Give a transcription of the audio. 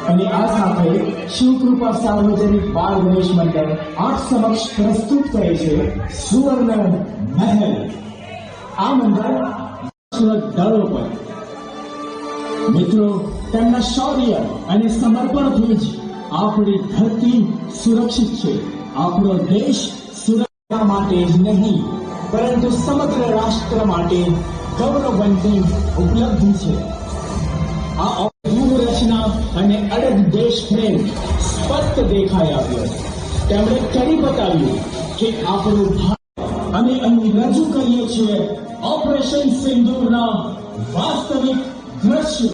અને આ સાથે શિવકૃપા સાર્વજનિક બાળ ગણેશ મંડળ આપ સમક્ષ પ્રસ્તુત કરે છે સુવર્ણ મહેલ. આ મંડળ દળો પર મિત્રો તેમના શૌર્ય અને સમર્પણથી જ આપણી ધરતી સુરક્ષિત છે. આપણો દેશ સુરક્ષા માટે જ નહીં પરંતુ સમગ્ર રાષ્ટ્ર માટે ગૌરવવંતી ઉપલબ્ધિ છે. આ રચના અને અડગ દેશ પ્રેમ સ્પષ્ટ દેખાઈ આવ્યો. તેમણે કરી બતાવ્યું કે આપણું ભારત અમે અહીં રજૂ કરીએ છીએ ઓપરેશન સિંદૂરના વાસ્તવિક દ્રશ્ય.